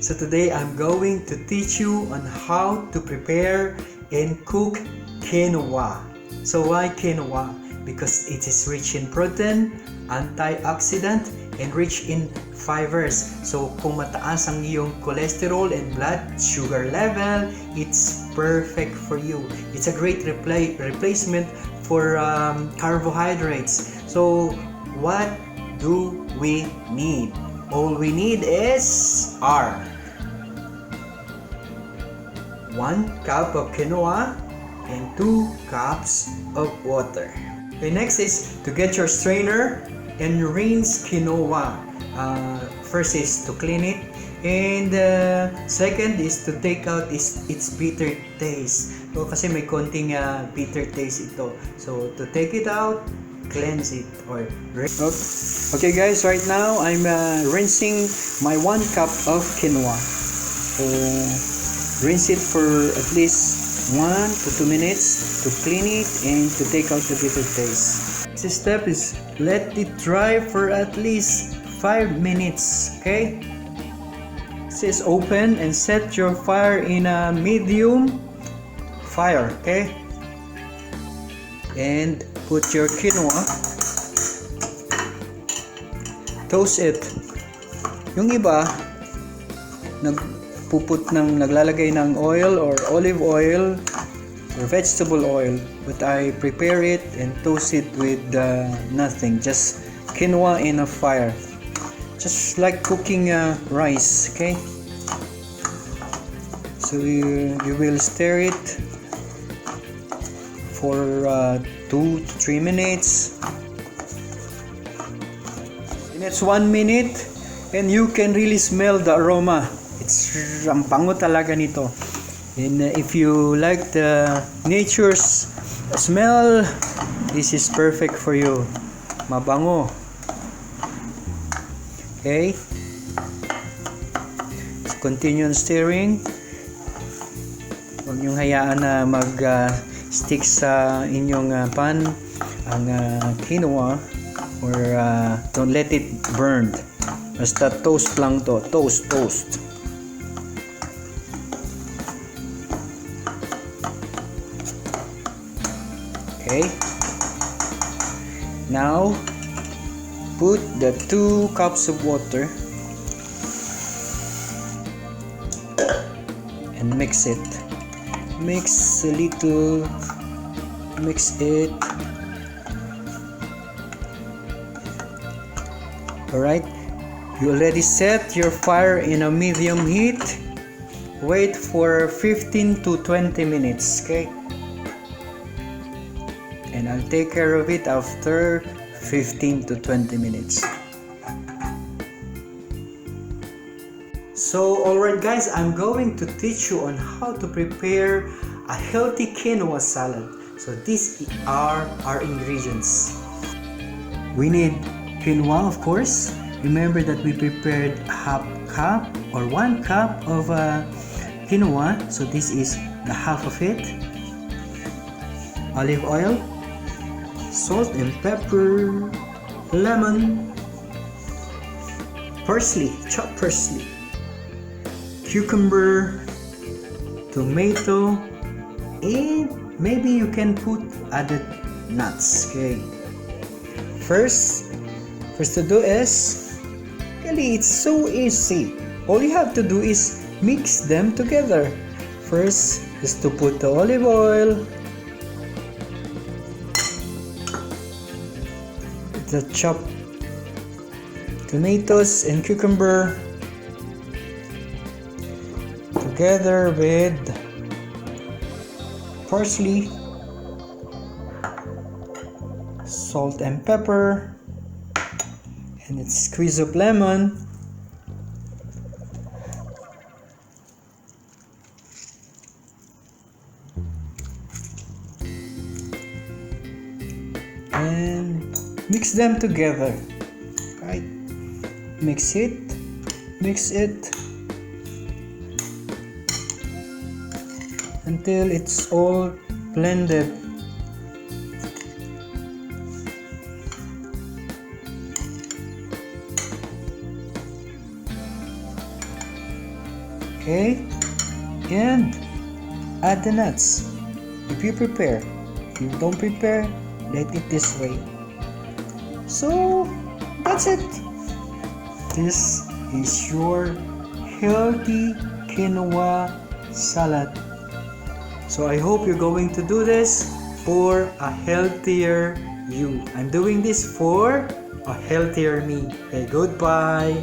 So today I'm going to teach you on how to prepare and cook quinoa. So why quinoa? Because it is rich in protein, antioxidant, and rich in fibers. So kung mataas ang iyong cholesterol and blood sugar level, it's perfect for you. It's a great replacement for carbohydrates. So what do we need? All we need is 1 cup of quinoa and 2 cups of water. Okay, next is to get your strainer and rinse quinoa. First is to clean it, and second is to take out its bitter taste. So, kasi may konting bitter taste ito. So to take it out, cleanse it or rinse. Okay guys, right now I'm rinsing my 1 cup of quinoa. So rinse it for at least 1 to 2 minutes to clean it and to take out the bitter taste. Next step is let it dry for at least 5 minutes. Okay, this is open and set your fire in a medium fire. Okay, and put your quinoa, toast it. Yung iba naglalagay ng oil or olive oil or vegetable oil, but I prepare it and toast it with nothing, just quinoa in a fire, just like cooking rice. Okay, so you will stir it for 2 to 3 minutes. And it's 1 minute and you can really smell the aroma. It's ang bango talaga nito. And if you like the nature's smell, this is perfect for you. Mabango. Okay, so continue on stirring. Huwag niyong hayaan na stick sa inyong pan ang quinoa, or don't let it burn. Basta toast lang to, toast. Okay, now put the 2 cups of water and mix it. Mix a little, mix it. Alright, you already set your fire in a medium heat. Wait for 15 to 20 minutes. Okay, and I'll take care of it after 15 to 20 minutes. So alright guys, I'm going to teach you on how to prepare a healthy quinoa salad. So these are our ingredients. We need quinoa, of course. Remember that we prepared half cup or 1 cup of quinoa. So this is the half of it. Olive oil, salt and pepper, lemon, parsley, chopped parsley, cucumber, tomato, and maybe you can put other nuts. Okay, first to do is, really, it's so easy. All you have to do is mix them together. First is to put the olive oil, the chopped tomatoes and cucumber together with parsley, salt and pepper, and a squeeze of lemon, and mix them together. Right, mix it until it's all blended. Okay, and add the nuts if you prepare. If you don't prepare, let it this way. So that's it. This is your healthy quinoa salad. So I hope you're going to do this for a healthier you. I'm doing this for a healthier me. Okay, goodbye.